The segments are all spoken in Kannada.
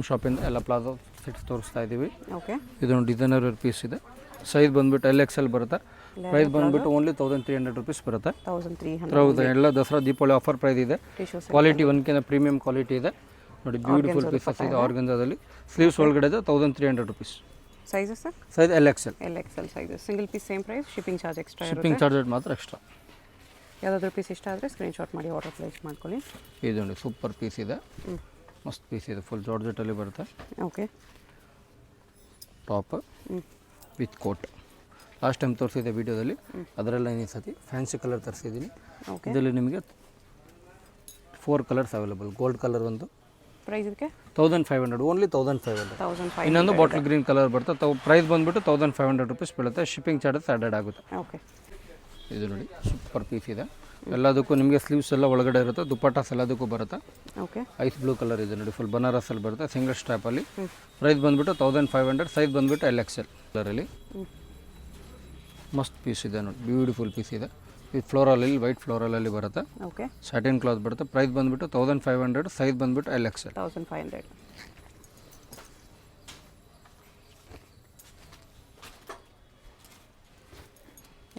ಶಾಪಿಂದ ಎಲ್ಲ ಪ್ಲಾಜೋ ಸೆಟ್ಸ್ ತೋರಿಸ್ತಾ ಇದ್ದೀವಿ. ಓಕೆ, ಇದೊಂದು ಡಿಸೈನರ್ ಪೀಸ್ ಇದೆ. ಸೈಜ್ ಬಂದುಬಿಟ್ಟು LXL ಬರುತ್ತೆ. ಪ್ರೈಸ್ ಬಂದುಬಿಟ್ಟು ಓನ್ಲಿ 1300 ರುಪೀಸ್ ಬರುತ್ತೆ. 1300. ಹೌದು, ಎಲ್ಲ ದಸರಾ ದೀಪಾವಳಿ ಆಫರ್ ಪ್ರೈಸ್ ಇದೆ. ಕ್ವಾಲಿಟಿ ಒಂದ್ಕಿಂತ ಪ್ರೀಮಿಯಂ ಕ್ವಾಲಿಟಿ ಇದೆ ನೋಡಿ. ಬ್ಯೂಟಿಫುಲ್ ಪೀಸಸ್ ಇದೆ ಆರ್ಗನ್ಜಾದಲ್ಲಿ. ಸ್ಲೀವ್ಸ್ ಒಳಗಡೆ ಇದೆ 1300 rupees. Size sir? Size LXL. Size. Single piece same price, shipping charge extra ಇರುತ್ತೆ. ಶಿಪ್ಪಿಂಗ್ ಚಾರ್ಜ್ ಮಾತ್ರ ಎಕ್ಸ್ಟ್ರಾ. ಯಾವುದಾದ್ರೂ ಪೀಸ್ ಇಷ್ಟ ಆದರೆ ಸ್ಕ್ರೀನ್ಶಾಟ್ ಮಾಡಿ ಆರ್ಡರ್ ಪ್ಲೇಸ್ ಮಾಡ್ಕೊಳ್ಳಿ. ಇದು ನೋಡಿ ಸೂಪರ್ ಪೀಸ್ ಇದೆ, ಮಸ್ತ್ ಪೀಸ್ ಇದೆ. ಫುಲ್ ಜಾರ್ಜೆಟಲ್ಲಿ ಬರುತ್ತೆ. Okay, top with coat. Last time ತೋರಿಸಿದೆ ವಿಡಿಯೋದಲ್ಲಿ, ಅದರೆಲ್ಲ ಈ ಸತಿ ಫ್ಯಾನ್ಸಿ ಕಲರ್ ತರಿಸಿದ್ದೀನಿ. ಇದರಲ್ಲಿ ನಿಮಗೆ 4 ಕಲರ್ಸ್ ಅವೈಲೇಬಲ್. ಗೋಲ್ಡ್ ಕಲರ್ ಒಂದು. ಪ್ರೈಸ್ ಇದಕ್ಕೆ 1500, ಓನ್ಲಿ 1500. ಇನ್ನೊಂದು ಬಾಟಲ್ ಗ್ರೀನ್ ಕಲರ್ ಬರುತ್ತೆ. ಪ್ರೈಸ್ ಬಂದುಬಿಟ್ಟು 1500 ರುಪೀಸ್ ಬೀಳುತ್ತೆ. ಶಿಪ್ಪಿಂಗ್ ಚಾರ್ಜಸ್ ಆ್ಯಡೆಡ್ ಆಗುತ್ತೆ. ಓಕೆ, ಇದು ನೋಡಿ ಸೂಪರ್ ಪೀಸ್ ಇದೆ. ಎಲ್ಲದಕ್ಕೂ ನಿಮಗೆ ಸ್ಲೀವ್ಸ್ ಎಲ್ಲ ಒಳಗಡೆ ಇರುತ್ತೆ. ದುಪ್ಪಟ್ಟಾಸ್ ಎಲ್ಲದಕ್ಕೂ ಬರುತ್ತೆ. ಓಕೆ, ಐಸ್ ಬ್ಲೂ ಕಲರ್ ಇದೆ ನೋಡಿ. ಫುಲ್ ಬನಾರಸಲ್ಲಿ ಬರುತ್ತೆ, ಸಿಂಗಲ್ ಸ್ಟ್ರಾಪಲ್ಲಿ. ಪ್ರೈಸ್ ಬಂದುಬಿಟ್ಟು 1500. ಸೈಜ್ ಬಂದುಬಿಟ್ಟು LXL ಕಲರಲ್ಲಿ. ಮಸ್ತ್ ಪೀಸ್ ಇದೆ ನೋಡಿ, ಬ್ಯೂಟಿಫುಲ್ ಪೀಸ್ ಇದೆ. ಇದು ಫ್ಲೋರಲಲ್ಲಿ, ವೈಟ್ ಫ್ಲೋರಲಲ್ಲಿ ಬರುತ್ತೆ. ಓಕೆ, ಸ್ಯಾಟಿನ್ ಕ್ಲಾತ್ ಬರುತ್ತೆ. ಪ್ರೈಸ್ ಬಂದುಬಿಟ್ಟು 1500. ಸೈಜ್ ಬಂದುಬಿಟ್ಟು LXL. 1500.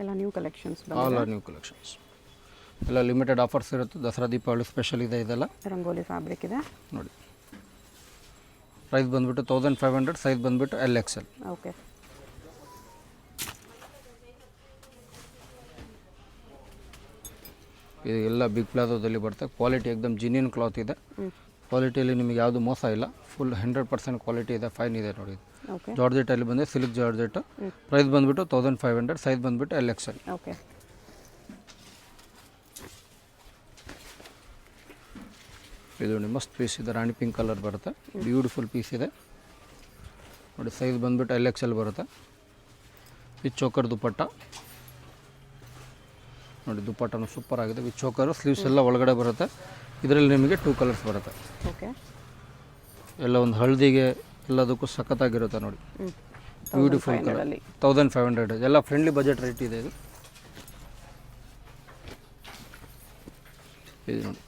ಎಲ್ಲ new collections. All are new collections. ಎಲ್ಲ ಲಿಮಿಟೆಡ್ ಆಫರ್ಸ್ ಇರುತ್ತೆ. ದಸರಾ ದೀಪಾವಳಿ ಸ್ಪೆಷಲ್ ಇದೆ. ಇದೆಲ್ಲ ರಂಗೋಲಿ ಫ್ಯಾಬ್ರಿಕ್ ಇದೆ ನೋಡಿ. ಪ್ರೈಸ್ ಬಂದುಬಿಟ್ಟು 1500. ಸೈಜ್ ಬಂದುಬಿಟ್ಟು LXL. ಓಕೆ, ಇದು ಎಲ್ಲ ಬಿಗ್ ಪ್ಲಾಜೋದಲ್ಲಿ ಬರುತ್ತೆ. ಕ್ವಾಲಿಟಿ ಎಕ್ದಮ್ ಜಿನಿಯನ್ ಕ್ಲಾತ್ ಇದೆ. ಕ್ವಾಲಿಟಿಯಲ್ಲಿ ನಿಮಗೆ ಯಾವುದು ಮೋಸ ಇಲ್ಲ. ಫುಲ್ 100% ಕ್ವಾಲಿಟಿ ಇದೆ. ಫೈನ್ ಇದೆ ನೋಡಿ. ಓಕೆ, ಜಾರ್ಜೆಟಲ್ಲಿ ಬಂದರೆ ಸಿಲ್ಕ್ ಜಾರ್ಜೆಟ್. ಪ್ರೈಸ್ ಬಂದುಬಿಟ್ಟು 1500. ಸೈಜ್ ಬಂದುಬಿಟ್ಟು LXL. ಓಕೆ, ಇದು ನೋಡಿ ಮಸ್ತ್ ಪೀಸ್ ಇದೆ. ರಾಣಿ ಪಿಂಕ್ ಕಲರ್ ಬರುತ್ತೆ. ಬ್ಯೂಟಿಫುಲ್ ಪೀಸ್ ಇದೆ ನೋಡಿ. ಸೈಜ್ ಬಂದುಬಿಟ್ಟು LXL ಬರುತ್ತೆ. ವಿತ್ ಚೋಕರ್ ದುಪ್ಪಟ್ಟ ನೋಡಿ. ದುಪ್ಪಟ್ಟನು ಸೂಪರ್ ಆಗಿದೆ ವಿತ್ ಚೋಕರು. ಸ್ಲೀವ್ಸ್ ಎಲ್ಲ ಒಳಗಡೆ ಬರುತ್ತೆ. ಇದರಲ್ಲಿ ನಿಮಗೆ 2 ಕಲರ್ಸ್ ಬರುತ್ತೆ. ಓಕೆ, ಎಲ್ಲ ಒಂದು ಹಳದಿಗೆ ಎಲ್ಲದಕ್ಕೂ ಸಖತ್ತಾಗಿರುತ್ತೆ ನೋಡಿ. Beautiful colour. 1500. ಎಲ್ಲ ಫ್ರೆಂಡ್ಲಿ ಬಜೆಟ್ ರೇಟ್ ಇದೆ ಇದು. ಇದು ನೋಡಿ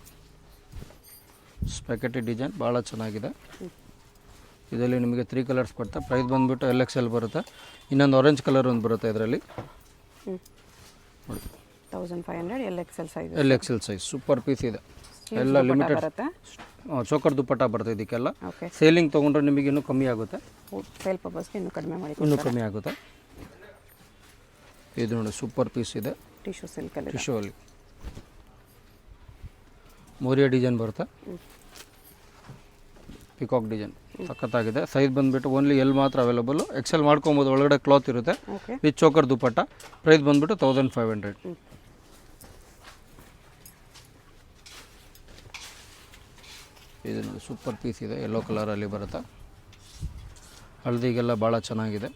ಸ್ಪೆಕೆಟಿ ಡಿಸೈನ್ ಭಾಳ ಚೆನ್ನಾಗಿದೆ. ಇದರಲ್ಲಿ ನಿಮಗೆ 3 ಕಲರ್ಸ್ ಬರುತ್ತೆ. ಪ್ರೈಸ್ ಬಂದುಬಿಟ್ಟು LXL ಬರುತ್ತೆ. ಇನ್ನೊಂದು ಆರೆಂಜ್ ಕಲರ್ ಒಂದು ಬರುತ್ತೆ ಇದರಲ್ಲಿ ನೋಡಿ. 1500. LXL size. ಸೂಪರ್ ಪೀಸ್ ಇದೆ. ಎಲ್ಲ ಲಿಮಿಟೆಡ್ ಚೋಕರ್ ದುಪ್ಪಟ್ಟ ಬರುತ್ತೆ ಇದಕ್ಕೆಲ್ಲ. ಸೇಲಿಂಗ್ ತೊಗೊಂಡ್ರೆ ನಿಮಗೆ ಇನ್ನೂ ಕಮ್ಮಿ ಆಗುತ್ತೆ. ಸೇಲ್ ಪರ್ಪಸ್ಗೆ ಇನ್ನೂ ಕಡಿಮೆ ಆಗುತ್ತೆ. ಇದು ನೋಡಿ ಸೂಪರ್ ಪೀಸ್ ಇದೆ. ಟಿಶ್ಯೂ ಸಿಲ್ಕ್ ಅಲ್ಲಿ. ಟಿಶ್ಯೂ ಅಲ್ಲಿ ಮೋರಿಯಾ ಡಿಸೈನ್ ಬರುತ್ತೆ. ಪಿಕಾಕ್ ಡಿಸೈನ್ ಸಖತ್ತಾಗಿದೆ. ಸೈಜ್ ಬಂದುಬಿಟ್ಟು ಓನ್ಲಿ L ಮಾತ್ರ ಅವೈಲೇಬಲ್. XL ಮಾಡ್ಕೊಬೋದು. ಒಳಗಡೆ ಕ್ಲಾತ್ ಇರುತ್ತೆ ವಿತ್ ಚೋಕರ್ ದುಪ್ಪಟ್ಟ. ಪ್ರೈಸ್ ಬಂದುಬಿಟ್ಟು 1500. ಇದು ನೋಡಿ ಸೂಪರ್ ಪೀಸ್ ಇದೆ. ಯೆಲ್ಲೋ ಕಲರಲ್ಲಿ ಬರುತ್ತೆ. ಹಳದಿಗೆಲ್ಲ ಭಾಳ ಚೆನ್ನಾಗಿದೆ.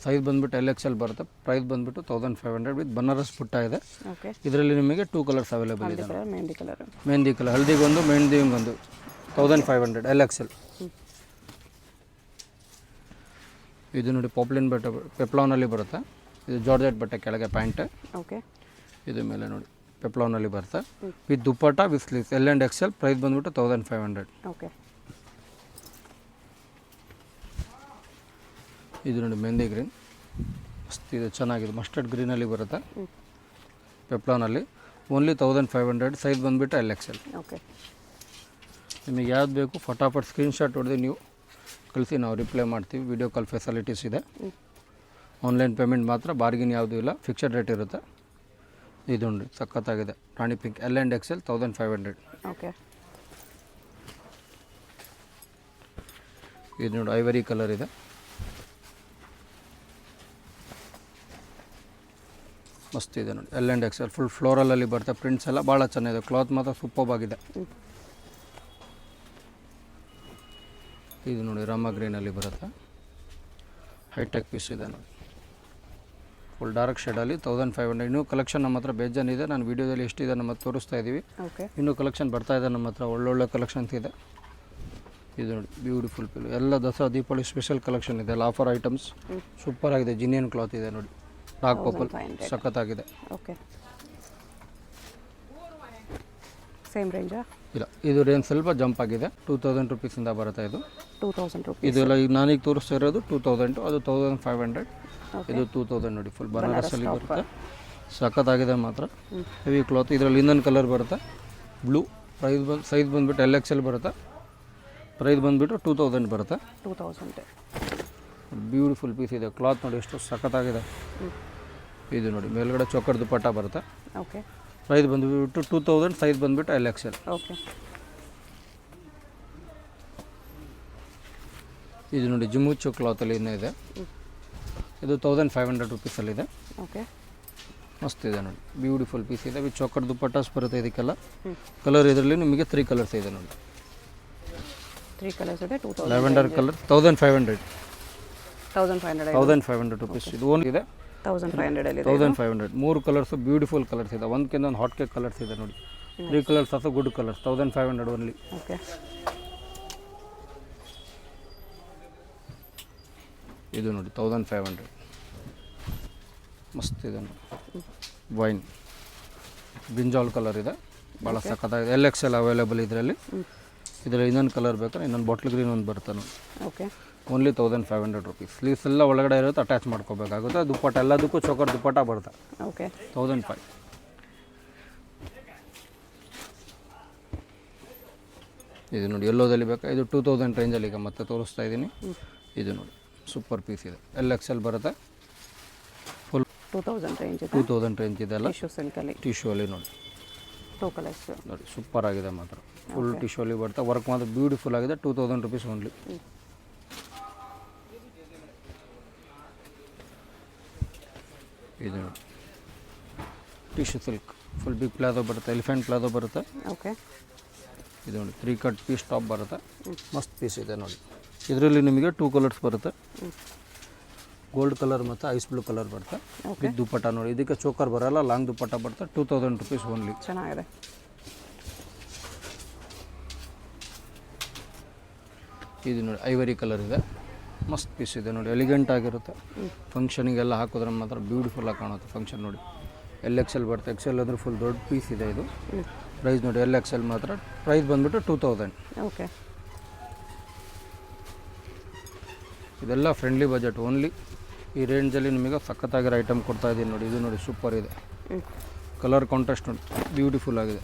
ಸೈಜ್ ಬಂದುಬಿಟ್ಟು LXL ಬರುತ್ತೆ. ಪ್ರೈಸ್ ಬಂದುಬಿಟ್ಟು 1500 ವಿತ್ ಬನಾರಸ್ ಪುಟ್ಟ ಇದೆ. ಇದರಲ್ಲಿ ನಿಮಗೆ 2 ಕಲರ್ಸ್ ಅವೈಲೇಬಲ್ ಇದೆ. ಮೆಹಂದಿ ಕಲರ್, ಹಳದಿಗೊಂದು, ಮೆಹಂದಿಗೊಂದು. 1500 LXL. ಇದು ನೋಡಿ ಪಾಪ್ಲಿನ್ ಬಟ್ಟೆ ಪೆಪ್ಲಾನಲ್ಲಿ ಬರುತ್ತೆ. ಇದು ಜಾರ್ಜೆಟ್ ಬಟ್ಟೆ ಕೆಳಗೆ ಪ್ಯಾಂಟ್. ಓಕೆ, ಇದು ಮೇಲೆ ನೋಡಿ ಪೆಪ್ಲಾನಲ್ಲಿ ಬರುತ್ತೆ with dupatta with sleeves. L and XL. Price ಬಂದುಬಿಟ್ಟು 1500. ಓಕೆ, ಇದು ನೋಡಿ ಮೆಹಂದಿ ಗ್ರೀನ್ ಮಸ್ತ್ ಇದೆ, ಚೆನ್ನಾಗಿದೆ. ಮಸ್ಟರ್ಡ್ ಗ್ರೀನಲ್ಲಿ ಬರುತ್ತೆ ಪೆಪ್ಲಾನಲ್ಲಿ. ಓನ್ಲಿ 1500. ಸೈಜ್ ಬಂದುಬಿಟ್ಟು LXL. ಓಕೆ, ನಿಮಗೆ ಯಾವ್ದು ಬೇಕು ಫಟಾಫಟ್ ಸ್ಕ್ರೀನ್ಶಾಟ್ ಹೊಡೆದು ನೀವು ಕಳಿಸಿ, ನಾವು ರಿಪ್ಲೈ ಮಾಡ್ತೀವಿ. ವಿಡಿಯೋ ಕಾಲ್ ಫೆಸಿಲಿಟೀಸ್ ಇದೆ. ಆನ್ಲೈನ್ ಪೇಮೆಂಟ್ ಮಾತ್ರ. ಬಾರ್ಗಿನ್ ಯಾವುದೂ ಇಲ್ಲ. ಫಿಕ್ಸೆಡ್ ರೇಟ್ ಇರುತ್ತೆ. ಇದು ನೋಡಿ ಸಖತ್ತಾಗಿದೆ. Rani pink L and XL 1500. Okay, ಇದು ನೋಡಿ ಐವರಿ ಕಲರ್ ಇದೆ. ಮಸ್ತ್ ಇದೆ ನೋಡಿ. L and XL ಫುಲ್ ಫ್ಲೋರಲಲ್ಲಿ ಬರುತ್ತೆ. ಪ್ರಿಂಟ್ಸ್ ಎಲ್ಲ ಭಾಳ ಚೆನ್ನಾಗಿದೆ. ಕ್ಲಾತ್ ಮಾತ್ರ ಸೂಪರ್ ಆಗಿದೆ. ಇದು ನೋಡಿ ರಾಮ ಗ್ರೀನಲ್ಲಿ ಬರುತ್ತೆ. ಹೈಟೆಕ್ ಪೀಸ್ ಇದೆ ನೋಡಿ. ಫುಲ್ ಡಾರ್ಕ್ ಶೇಡಲ್ಲಿ 1500. ಇನ್ನೂ ಕಲೆಕ್ಷನ್ ನಮ್ಮ ಹತ್ರ ಬೇಜಾನಿದೆ. ನಾನು ವೀಡಿಯೋದಲ್ಲಿ ಎಷ್ಟಿದೆ ನಮ್ಮ ಹತ್ರ ತೋರಿಸ್ತಾ ಇದ್ದೀವಿ. ಇನ್ನೂ ಕಲೆಕ್ಷನ್ ಬರ್ತಾ ಇದೆ ನಮ್ಮ ಹತ್ರ. ಒಳ್ಳೊಳ್ಳೆ ಕಲೆಕ್ಷನ್ಸ್ ಇದೆ. ಇದು ನೋಡಿ ಬ್ಯೂಟಿಫುಲ್ ಪಿಲ್. ಎಲ್ಲ ದಸರಾ ದೀಪಾವಳಿ ಸ್ಪೆಷಲ್ ಕಲೆಕ್ಷನ್ ಇದೆ. ಎಲ್ಲ ಆಫರ್ ಐಟಮ್ಸ್ ಸೂಪರ್ ಆಗಿದೆ. ಜಿನಿಯನ್ ಕ್ಲಾತ್ ಇದೆ ನೋಡಿ. ಡಾರ್ಕ್ ಪರ್ಪಲ್ ಸಖತ್ತಾಗಿದೆ. ಓಕೆ, ಸೇಮ್ ರೇಂಜಾ? ಇಲ್ಲ, ಇದು ರೇಂಜ್ ಸ್ವಲ್ಪ ಜಂಪ್ ಆಗಿದೆ. 2000 ರುಪೀಸಿಂದ ಬರುತ್ತೆ ಇದು. 2000 ರುಪೀಸ್. ಇದೆಲ್ಲ ಈಗ ನಾನೀಗ ತೋರಿಸ್ತಾ ಇರೋದು 2000, ಅದು 1500, ಇದು 2000 ನೋಡಿ. ಫುಲ್ ಬನಾರಸಲ್ಲಿ ಬರುತ್ತೆ, ಸಖತ್ತಾಗಿದೆ ಮಾತ್ರ. Heavy cloth. ಇದರಲ್ಲಿ ಇನ್ನೊಂದು ಕಲರ್ ಬರುತ್ತೆ ಬ್ಲೂ. ಸೈಜ್ ಬಂದುಬಿಟ್ಟು LXL ಬರುತ್ತೆ. ಪ್ರೈಸ್ ಬಂದುಬಿಟ್ಟು 2000 ಬರುತ್ತೆ. 2000. ಬ್ಯೂಟಿಫುಲ್ ಪೀಸ್ ಇದೆ. ಕ್ಲಾತ್ ನೋಡಿ ಎಷ್ಟು ಸಖತ್ತಾಗಿದೆ. ಇದು ನೋಡಿ ಮೇಲ್ಗಡೆ ಚೋಕರ್ ದುಪ್ಪಟ್ಟ ಬರುತ್ತೆ. ಓಕೆ. ಪ್ರೈಸ್ ಬಂದುಬಿಟ್ಟು 2000, ಸೈಜ್ ಬಂದುಬಿಟ್ಟು LXL. ಓಕೆ. ಇದು ನೋಡಿ ಜಿಮ್ಮುಚ್ಚು ಕ್ಲಾತಲ್ಲಿ ಇನ್ನೂ ಇದೆ. ಇದು 1500 ರುಪೀಸಲ್ಲಿದೆ. ಓಕೆ. ಮಸ್ತ್ ಇದೆ ನೋಡಿ, ಬ್ಯೂಟಿಫುಲ್ ಪೀಸ್ ಇದೆ. ವಿತ್ ಚೋಕರ್ ದುಪ್ಪಟ್ಟಾಸ್ ಬರುತ್ತೆ ಇದಕ್ಕೆಲ್ಲ. ಕಲರ್ ಇದರಲ್ಲಿ ನಿಮಗೆ 3 ಕಲರ್ಸ್ ಇದೆ ನೋಡಿ. 3 ಕಲರ್ಸ್ ಇದೆ. 2000. Lavender colour 1500. 1500 ರುಪೀಸ್. ಇದು ಓನ್ ಇದೆ 1500 ಅಲ್ಲಿ. 1500. 3 ಕಲರ್ಸು ಬ್ಯೂಟಿಫುಲ್ ಕಲರ್ಸ್ ಇದೆ. ಒಂದಕ್ಕಿಂತ ಒಂದು ಹಾಟ್ ಕೇಕ್ ಕಲರ್ಸ್ ಇದೆ ನೋಡಿ. 3 colours also good colours. 1500 only. Okay. ಇದು ನೋಡಿ 1500. ಮಸ್ತ್ ಇದೆ ನೋಡಿ. ವೈನ್ ಬ್ರಿಂಜಾಲ್ ಕಲರ್ ಇದೆ, ಭಾಳ ಸಖತ್ತಾಗಿದೆ. LXL ಅವೈಲೇಬಲ್ ಇದರಲ್ಲಿ. ಇದರಲ್ಲಿ ಇನ್ನೊಂದು ಕಲರ್ ಬೇಕಾದ್ರೆ ಇನ್ನೊಂದು ಬಾಟ್ಲ್ ಗ್ರೀನ್ ಒಂದು ಬರುತ್ತೆ ನೋಡಿ. ಓಕೆ. Only 1500 rupees. ಸ್ಲೀವ್ಸ್ ಎಲ್ಲ ಒಳಗಡೆ ಇರುತ್ತೆ, ಅಟ್ಯಾಚ್ ಮಾಡ್ಕೋಬೇಕಾಗುತ್ತೆ. ದುಪ್ಪಟ್ಟ ಎಲ್ಲದಕ್ಕೂ ಚೋಕರ್ ದುಪ್ಪಟ್ಟ ಬರುತ್ತೆ. ಓಕೆ. 1500. ಇದು ನೋಡಿ ಎಲ್ಲೋದಲ್ಲಿ ಬೇಕಾ, ಇದು 2000 ರೇಂಜಲ್ಲಿ ಈಗ ಮತ್ತೆ ತೋರಿಸ್ತಾ ಇದ್ದೀನಿ. ಇದು ನೋಡಿ ಸೂಪರ್ ಪೀಸ್ ಇದೆ. LXL ಬರುತ್ತೆ. ಫುಲ್ 2000 ರೇಂಜ್ ಇದೆ. 2000 ರೇಂಜ್ ಇದೆ ಅಲ್ಲ. ಟಿಶ್ಯೂ ಸಿಲ್ಕಲ್ಲಿ. ಟಿಶ್ಯೂ ಅಲ್ಲಿ ನೋಡಿ 2 ಕಲರ್ಸ್ ನೋಡಿ ಸೂಪರ್ ಆಗಿದೆ ಮಾತ್ರ. ಫುಲ್ ಟಿಶ್ಯೂ ಅಲ್ಲಿ ಬರುತ್ತೆ. ವರ್ಕ್ ಮಾತ್ರ ಬ್ಯೂಟಿಫುಲ್ ಆಗಿದೆ. 2000 ರುಪೀಸ್ ಓನ್ಲಿ. ಇದು ನೋಡಿ tissue silk full big palazzo ಬರುತ್ತೆ, ಎಲಿಫೆಂಟ್ ಪ್ಲಾಜೋ ಬರುತ್ತೆ. ಓಕೆ. ಇದು ನೋಡಿ 3 ಕಟ್ ಪೀಸ್ ಟಾಪ್ ಬರುತ್ತೆ. ಮಸ್ತ್ ಪೀಸ್ ಇದೆ ನೋಡಿ. ಇದರಲ್ಲಿ ನಿಮಗೆ 2 ಕಲರ್ಸ್ ಬರುತ್ತೆ. ಗೋಲ್ಡ್ ಕಲರ್ ಮತ್ತು ಐಸ್ ಬ್ಲೂ ಕಲರ್ ಬರುತ್ತೆ. ವಿತ್ ದುಪ್ಪಟ್ಟ ನೋಡಿ. ಇದಕ್ಕೆ ಚೋಕರ್ ಬರೋಲ್ಲ, ಲಾಂಗ್ ದುಪ್ಪಟ್ಟ ಬರುತ್ತೆ. 2000 ರುಪೀಸ್ ಓನ್ಲಿ. ಚೆನ್ನಾಗಿದೆ. ಇದು ನೋಡಿ ಐವರಿ ಕಲರ್ ಇದೆ. ಮಸ್ತ್ ಪೀಸ್ ಇದೆ ನೋಡಿ, ಎಲಿಗೆಂಟ್ ಆಗಿರುತ್ತೆ. ಫಂಕ್ಷನಿಗೆಲ್ಲ ಹಾಕಿದ್ರೆ ಮಾತ್ರ ಬ್ಯೂಟಿಫುಲ್ಲಾಗಿ ಕಾಣುತ್ತೆ ಫಂಕ್ಷನ್ ನೋಡಿ. LXL ಬರುತ್ತೆ. XL ಅಂದರೆ ಫುಲ್ ದೊಡ್ಡ ಪೀಸ್ ಇದೆ ಇದು. ಪ್ರೈಸ್ ನೋಡಿ LXL ಮಾತ್ರ. ಪ್ರೈಸ್ ಬಂದುಬಿಟ್ಟು 2000. ಓಕೆ. ಇದೆಲ್ಲ ಫ್ರೆಂಡ್ಲಿ ಬಜೆಟ್ ಓನ್ಲಿ. ಈ ರೇಂಜಲ್ಲಿ ನಿಮಗೆ ಸಖತ್ತಾಗಿರೋ ಐಟಮ್ ಕೊಡ್ತಾ ಇದ್ದೀನಿ ನೋಡಿ. ಇದು ನೋಡಿ ಸೂಪರ್ ಇದೆ. ಕಲರ್ ಕಾಂಟ್ರಾಸ್ಟ್ ನೋಡಿ ಬ್ಯೂಟಿಫುಲ್ ಆಗಿದೆ.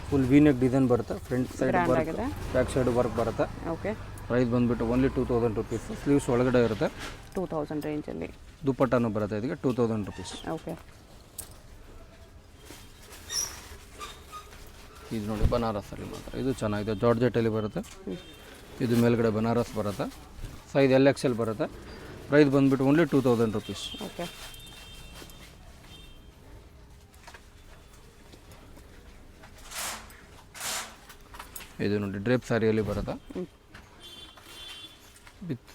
ಫುಲ್ ವೀನೆಕ್ ಡಿಸೈನ್ ಬರುತ್ತೆ. Front side work, back side work ಬರುತ್ತೆ. ಓಕೆ. ಪ್ರೈಸ್ ಬಂದುಬಿಟ್ಟು ಓನ್ಲಿ 2000 ರುಪೀಸ್. ಸ್ಲೀವ್ಸ್ ಒಳಗಡೆ ಇರುತ್ತೆ. 2000 ರೇಂಜಲ್ಲಿ. ದುಪ್ಪಟ್ಟನೂ ಬರುತ್ತೆ ಇದಕ್ಕೆ 2000 ರುಪೀಸ್. ಓಕೆ. ಇದು ನೋಡಿ ಬನಾರಸಲ್ಲಿ ಮಾತ್ರ. ಇದು ಚೆನ್ನಾಗಿದೆ, ಜಾರ್ಜೆಟಲ್ಲಿ ಬರುತ್ತೆ. ಇದು ಮೇಲ್ಗಡೆ ಬನಾರಸ್ ಬರುತ್ತೆ. ಸೈಜ್ LXL ಬರುತ್ತೆ. ಪ್ರೈಸ್ ಬಂದುಬಿಟ್ಟು ಓನ್ಲಿ 2000 ರುಪೀಸ್. ಓಕೆ. ಇದು ನೋಡಿ ಡ್ರೇಪ್ ಸ್ಯಾರಿಯಲ್ಲಿ ಬರುತ್ತೆ. With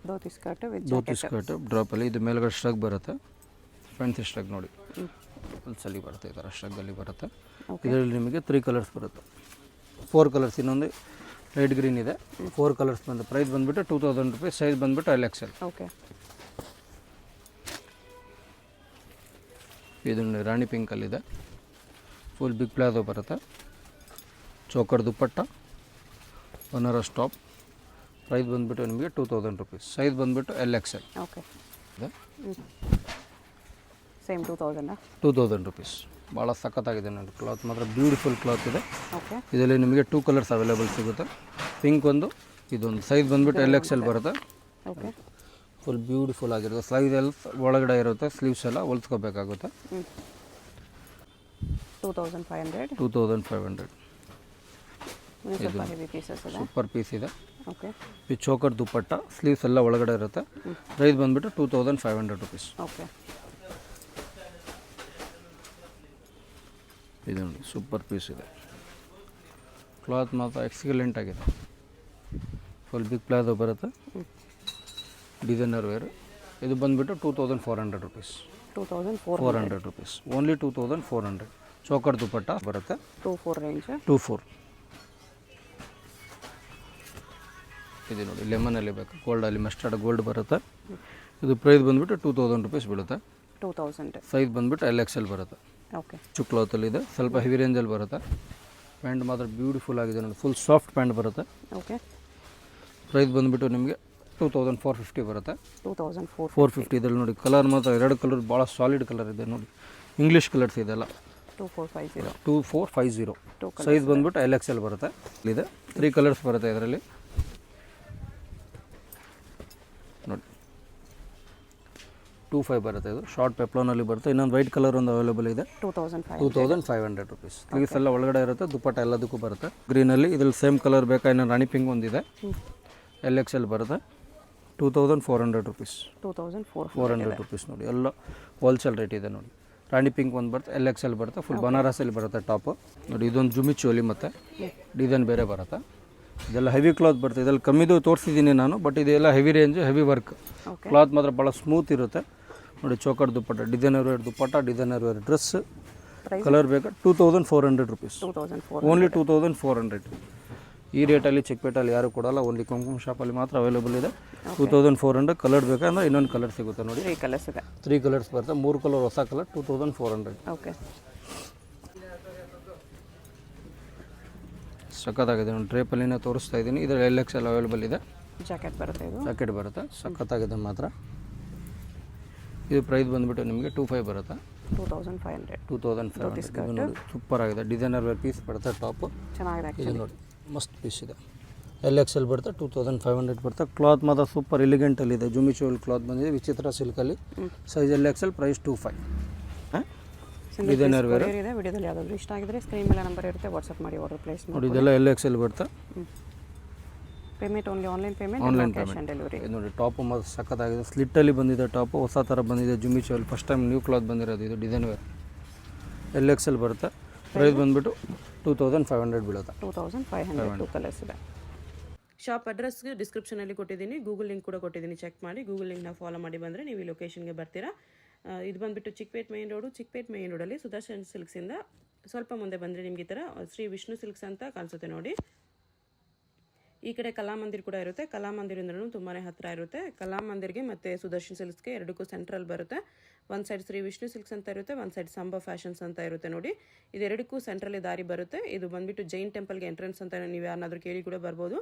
dhoti skirt with dhoti skirt ಡ್ರಾಪಲ್ಲಿ. ಇದು ಮೇಲ್ಗಡೆ ಸ್ಟ್ರಗ್ ಬರುತ್ತೆ. ಫ್ಯಾನ್ಸಿ ಸ್ಟ್ರಗ್ ನೋಡಿ ಸಲಿ ಬರುತ್ತೆ. ಈ ಥರ ಸ್ಟ್ರಗ್ಗಲ್ಲಿ ಬರುತ್ತೆ. ಇದರಲ್ಲಿ ನಿಮಗೆ 3 ಕಲರ್ಸ್ ಬರುತ್ತೆ. 4 ಕಲರ್ಸ್. ಇನ್ನೊಂದು ಲೈಟ್ ಗ್ರೀನ್ ಇದೆ. 4 ಕಲರ್ಸ್ ಬಂದು ಪ್ರೈಸ್ ಬಂದುಬಿಟ್ಟು 2000 ರುಪೀಸ್. ಸೈಜ್ ಬಂದುಬಿಟ್ಟು LXL. ಓಕೆ. ಇದು ರಾಣಿ ಪಿಂಕಲ್ಲಿದೆ. ಫುಲ್ ಬಿಗ್ ಪ್ಲಾಜೋ ಬರುತ್ತೆ. ಚೋಕರ್ ದುಪ್ಪಟ್ಟ, ಬನಾರಸ್ ಟಾಪ್. ಪ್ರೈಸ್ ಬಂದುಬಿಟ್ಟು ನಿಮಗೆ 2000 ರುಪೀಸ್. ಸೈಜ್ ಬಂದುಬಿಟ್ಟು LXL. ಓಕೆ. ಇದೆ ಸೇಮ್ 2000 ರುಪೀಸ್. ಭಾಳ ಸಖತ್ತಾಗಿದೆ ನೋಡಿ. ಕ್ಲಾತ್ ಮಾತ್ರ ಬ್ಯೂಟಿಫುಲ್ ಕ್ಲಾತ್ ಇದೆ. ಓಕೆ. ಇದರಲ್ಲಿ ನಿಮಗೆ 2 ಕಲರ್ಸ್ ಅವೈಲೇಬಲ್ ಸಿಗುತ್ತೆ. ಪಿಂಕ್ ಒಂದು, ಇದೊಂದು. ಸೈಜ್ ಬಂದುಬಿಟ್ಟು LXL ಬರುತ್ತೆ. ಓಕೆ. ಫುಲ್ ಬ್ಯೂಟಿಫುಲ್ ಆಗಿರುತ್ತೆ. ಸೈಜ್ ಎಲ್ಲ ಒಳಗಡೆ ಇರುತ್ತೆ. ಸ್ಲೀವ್ಸ್ ಎಲ್ಲ ಹೊಲ್ಸ್ಕೋಬೇಕಾಗುತ್ತೆ. 2500. 2500. ಸ್ವಲ್ಪ ಹೆವಿ ಪೀಸಸ್ ಇದೆ. ಸೂಪರ್ ಪೀಸ್ ಇದೆ. ಓಕೆ. ಈ ಚೋಕರ್ ದುಪ್ಪಟ್ಟ, ಸ್ಲೀವ್ಸ್ ಎಲ್ಲ ಒಳಗಡೆ ಇರುತ್ತೆ. ಪ್ರೈಸ್ ಬಂದುಬಿಟ್ಟು 2500 ರುಪೀಸ್. ಓಕೆ. ಇದು ನೋಡಿ ಸೂಪರ್ ಪೀಸ್ ಇದೆ. ಕ್ಲಾತ್ ಮಾತ್ರ ಎಕ್ಸಲೆಂಟ್ ಆಗಿದೆ. ಫುಲ್ ಬಿಗ್ ಪ್ಲಾಜೋ ಬರುತ್ತೆ. Designer wear. ಇದು ಬಂದುಬಿಟ್ಟು 2400 rupees. 400 rupees. Only 2400. Choker dupatta ಬರುತ್ತೆ. 24 ರೇಂಜ್. 24. ಇದು ನೋಡಿ ಲೆಮನಲ್ಲಿ ಬೇಕು, ಗೋಲ್ಡಲ್ಲಿ ಮಸ್ಟರ್ಡ್ ಗೋಲ್ಡ್ ಬರುತ್ತೆ. ಇದು ಪ್ರೈಸ್ ಬಂದುಬಿಟ್ಟು 2000 ರುಪೀಸ್ ಬೀಳುತ್ತೆ. 2000. ಸೈಜ್ ಬಂದುಬಿಟ್ಟು LXL ಬರುತ್ತೆ. ಓಕೆ ಚಿಕ್ಕ ಕ್ಲಾತಲ್ಲಿ ಇದೆ, ಸ್ವಲ್ಪ ಹೆವಿ ರೇಂಜಲ್ಲಿ ಬರುತ್ತೆ. ಪ್ಯಾಂಟ್ ಮಾತ್ರ ಬ್ಯೂಟಿಫುಲ್ ಆಗಿದೆ ನೋಡಿ, ಫುಲ್ ಸಾಫ್ಟ್ ಪ್ಯಾಂಟ್ ಬರುತ್ತೆ. ಓಕೆ ಪ್ರೈಸ್ ಬಂದುಬಿಟ್ಟು ನಿಮಗೆ 2450 ಬರುತ್ತೆ. 2450 ಇದರಲ್ಲಿ ನೋಡಿ ಕಲರ್ ಮಾತ್ರ 2 ಕಲರ್ ಭಾಳ ಸಾಲಿಡ್ ಕಲರ್ ಇದೆ ನೋಡಿ, ಇಂಗ್ಲೀಷ್ ಕಲರ್ಸ್ ಇದೆಲ್ಲ. 2450 ಸೈಜ್ ಬಂದ್ಬಿಟ್ಟು LXL ಬರುತ್ತೆ. ಇದೆ 3 ಕಲರ್ಸ್ ಬರುತ್ತೆ ಇದರಲ್ಲಿ ನೋಡಿ. 25 ಬರುತ್ತೆ, ಇದು ಶಾರ್ಟ್ ಪೆಪ್ಲೋನಲ್ಲಿ ಬರುತ್ತೆ. ಇನ್ನೊಂದು ವೈಟ್ ಕಲರ್ ಒಂದು ಅವೈಲೇಬಲ್ ಇದೆ, 2500 ರುಪೀಸ್. ಸ್ಲೀವ್ಸ್ ಎಲ್ಲ ಒಳಗಡೆ ಇರುತ್ತೆ, ದುಪ್ಪಟ್ಟ ಎಲ್ಲದಕ್ಕೂ ಬರುತ್ತೆ. ಗ್ರೀನಲ್ಲಿ ಇದ್ರಲ್ಲಿ ಸೇಮ್ ಕಲರ್ ಬೇಕಾ, ಇನ್ನೊಂದು ರಾಣಿ ಪಿಂಕ್ ಒಂದಿದೆ, LXL ಬರುತ್ತೆ. 2400 ರುಪೀಸ್. 400 ರುಪೀಸ್ ನೋಡಿ, ಎಲ್ಲ ಹೋಲ್ಸೇಲ್ ರೇಟ್ ಇದೆ ನೋಡಿ. ರಾಣಿ ಪಿಂಕ್ ಒಂದು ಬರುತ್ತೆ, LXL ಬರುತ್ತೆ, ಫುಲ್ ಬನಾರಸಲ್ಲಿ ಬರುತ್ತೆ ಟಾಪು ನೋಡಿ. ಇದೊಂದು ಜುಮಿ ಚೋಲಿ ಮತ್ತು ಡಿಸೈನ್ ಬೇರೆ ಬರುತ್ತೆ. ಇದೆಲ್ಲ ಹೆವಿ ಕ್ಲಾತ್ ಬರುತ್ತೆ. ಇದರಲ್ಲಿ ಕಮ್ಮಿದು ತೋರಿಸಿದ್ದೀನಿ ನಾನು, ಬಟ್ ಇದೆಲ್ಲ heavy range, heavy work. Cloth ಮಾತ್ರ ಭಾಳ ಸ್ಮೂತ್ ಇರುತ್ತೆ ನೋಡಿ. ಚೋಕರ್ ದುಪ್ಪಟ್ಟ, ಡಿಸೈನರ್ ವೇರ್ ದುಪ್ಪಟ್ಟ, ಡಿಸೈನರ್ ವೇರ್ ಡ್ರೆಸ್. ಕಲರ್ ಬೇಕಾ 2400 ರುಪೀಸ್, ಓನ್ಲಿ 2400. ಈ ರೇಟಲ್ಲಿ ಚಿಕ್ಕಪೇಟಲ್ಲಿ ಯಾರು ಕೊಡಲ್ಲ, ಓನ್ಲಿ ಕುಂಕುಮ ಶಾಪಲ್ಲಿ ಮಾತ್ರ ಅವೈಲೇಬಲ್ ಇದೆ. 2400. ಕಲರ್ ಬೇಕಂದ್ರೆ ಇನ್ನೊಂದು ಕಲರ್ ಸಿಗುತ್ತೆ ನೋಡಿ. 3 ಕಲರ್ಸ್ ಬರುತ್ತೆ, 3 ಕಲರ್ ಹೊಸ ಕಲರ್ 2400. ಓಕೆ ಸಖತ್ತಾಗಿದೆ ನೋಡಿ. ಡ್ರೇಪಲ್ಲಿನೇ ತೋರಿಸ್ತಾ ಇದ್ದೀನಿ. ಇದರಲ್ಲಿ LXL ಅವೈಲೇಬಲ್ ಇದೆ. ಜಾಕೆಟ್ ಬರುತ್ತೆ, ಇದು ಜಾಕೆಟ್ ಬರುತ್ತೆ, ಸಖತ್ತಾಗಿದೆ ಮಾತ್ರ. ಇದು ಪ್ರೈಸ್ ಬಂದುಬಿಟ್ಟು ನಿಮಗೆ 25 ಬರುತ್ತೆ, 2500. ಇದು ನೋಡಿ ಸೂಪರ್ ಆಗಿದೆ, ಡಿಸೈನರ್ ವೇರ್ ಪೀಸ್ ಬರುತ್ತೆ ಟಾಪು. ಚೆನ್ನಾಗಿದೆ ಇದು ನೋಡಿ ಮಸ್ತ್ ಪೀಸ್ ಇದೆ. LXL ಬರುತ್ತೆ, 2500 ಬರುತ್ತೆ. ಕ್ಲಾತ್ ಮಾತ್ರ ಸೂಪರ್ ಎಲಿಗೆಂಟಲ್ಲಿದೆ. ಜುಮಿ ಚೋಲ್ ಕ್ಲಾತ್ ಬಂದಿದೆ, ವಿಚಿತ್ರ ಸಿಲ್ಕಲ್ಲಿ. Size LXL, price 25. Designer wear ಇದೆ. ವಿಡಿಯೋದಲ್ಲಿ ಯಾವ್ದಾದ್ರು ಇಷ್ಟ ಆಗಿದ್ರೆ ಸ್ಕ್ರೀನ್ ಮೇಲೆ ನಂಬರ್ ಇರುತ್ತೆ, ವಾಟ್ಸಪ್ ಮಾಡಿ ಆರ್ಡರ್ ಪ್ಲೇಸ್ ಮಾಡಿ. ನೋಡಿ ಇದೆಲ್ಲ LXL ಬರುತ್ತೆ. Payment only online payment, cash on delivery. ಇದು ನೋಡಿ ಟಾಪು ಮಾತ್ರ ಸಖತ್ತಾಗಿದೆ. ಸ್ಲಿಟ್ಟಲ್ಲಿ ಬಂದಿದೆ ಟಾಪು, ಹೊಸ ಥರ ಬಂದಿದೆ. ಜುಮಿ ಚೋಲ್ ಫಸ್ಟ್ ಟೈಮ್ ನ್ಯೂ ಕ್ಲಾತ್ ಬಂದಿರೋದು. ಇದು ಡಿಸೈನ್ ವೇರ್ LXL ಬರುತ್ತೆ. ಪ್ರೈಸ್ ಬಂದುಬಿಟ್ಟು 2500 ಬೀಳುತ್ತೆ. 2500. 2 ಕಲರ್ಸ್ ಇದೆ. ಶಾಪ್ ಅಡ್ರೆಸ್ ಡಿಸ್ಕ್ರಿಪ್ಷನಲ್ಲಿ ಕೊಟ್ಟಿದ್ದೀನಿ, ಗೂಗಲ್ ಲಿಂಕ್ ಕೂಡ ಕೊಟ್ಟಿದ್ದೀನಿ, ಚೆಕ್ ಮಾಡಿ. ಗೂಗಲ್ ಲಿಂಕ್ನ ಫಾಲೋ ಮಾಡಿ ಬಂದರೆ ನೀವು ಈ ಲೊಕೇಶನ್ಗೆ ಬರ್ತೀರಾ. ಇದು ಬಂದುಬಿಟ್ಟು Chickpet main road. Chickpet main ರೋಡಲ್ಲಿ ಸುದರ್ಶನ್ ಸಿಲ್ಕ್ಸಿಂದ ಸ್ವಲ್ಪ ಮುಂದೆ ಬಂದರೆ ನಿಮಗೆ ಈ ಥರ ಶ್ರೀ ವಿಷ್ಣು ಸಿಲ್ಕ್ಸ್ ಅಂತ ಕಾಣಿಸುತ್ತೆ ನೋಡಿ. ಈ ಕಡೆ ಕಲಾಮಂದಿರ್ ಕೂಡ ಇರುತ್ತೆ. ಕಲಾಮಂದಿರಿಂದನೂ ತುಂಬಾ ಹತ್ತಿರ ಇರುತ್ತೆ. ಕಲಾಮಂದಿರ್ಗೆ ಮತ್ತು ಸುದರ್ಶನ್ ಸಿಲ್ಕ್ಸ್ಗೆ ಎರಡಕ್ಕೂ ಸೆಂಟ್ರಲ್ ಬರುತ್ತೆ. ಒಂದು ಸೈಡ್ ಶ್ರೀ ವಿಷ್ಣು ಸಿಲ್ಕ್ಸ್ ಅಂತ ಇರುತ್ತೆ, ಒಂದು ಸೈಡ್ ಸಂಭ ಫ್ಯಾಷನ್ಸ್ ಅಂತ ಇರುತ್ತೆ ನೋಡಿ. ಇದೆರಡಕ್ಕೂ ಸೆಂಟ್ರಲ್ಲಿ ದಾರಿ ಬರುತ್ತೆ. ಇದು ಬಂದುಬಿಟ್ಟು ಜೈನ್ ಟೆಂಪಲ್ಗೆ ಎಂಟ್ರೆನ್ಸ್ ಅಂತ ನೀವು ಯಾರನ್ನಾದ್ರೂ ಕೇಳಿ ಕೂಡ ಬರ್ಬೋದು.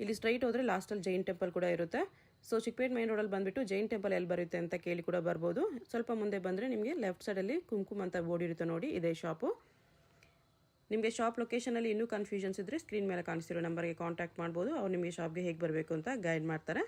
ಇಲ್ಲಿ ಸ್ಟ್ರೈಟ್ ಹೋದರೆ ಲಾಸ್ಟಲ್ಲಿ ಜೈನ್ ಟೆಂಪಲ್ ಕೂಡ ಇರುತ್ತೆ. ಸೊ ಚಿಕ್ಕಪೇಟ್ ಮೈನ್ ರೋಡಲ್ಲಿ ಬಂದುಬಿಟ್ಟು ಜೈನ್ ಟೆಂಪಲ್ ಎಲ್ಲಿ ಬರುತ್ತೆ ಅಂತ ಕೇಳಿ ಕೂಡ ಬರ್ಬೋದು. ಸ್ವಲ್ಪ ಮುಂದೆ ಬಂದರೆ ನಿಮಗೆ ಲೆಫ್ಟ್ ಸೈಡಲ್ಲಿ ಕುಂಕುಮ ಅಂತ ಬೋರ್ಡ್ ಇರುತ್ತೆ ನೋಡಿ, ಇದೇ ಶಾಪು. ನಿಮಗೆ ಶಾಪ್ ಲೊಕೇಶನಲ್ಲಿ ಇನ್ನೂ ಕನ್ಫ್ಯೂಷನ್ಸ್ ಇದ್ದರೆ ಸ್ಕ್ರೀನ್ ಮೇಲೆ ಕಾಣಿಸ್ತಿರೋ ನಂಬರ್ಗೆ ಕಾಂಟ್ಯಾಕ್ಟ್ ಮಾಡ್ಬೋದು. ಅವ್ರು ನಿಮಗೆ ಶಾಪ್ಗೆ ಹೇಗೆ ಬರಬೇಕು ಅಂತ ಗೈಡ್ ಮಾಡ್ತಾರೆ.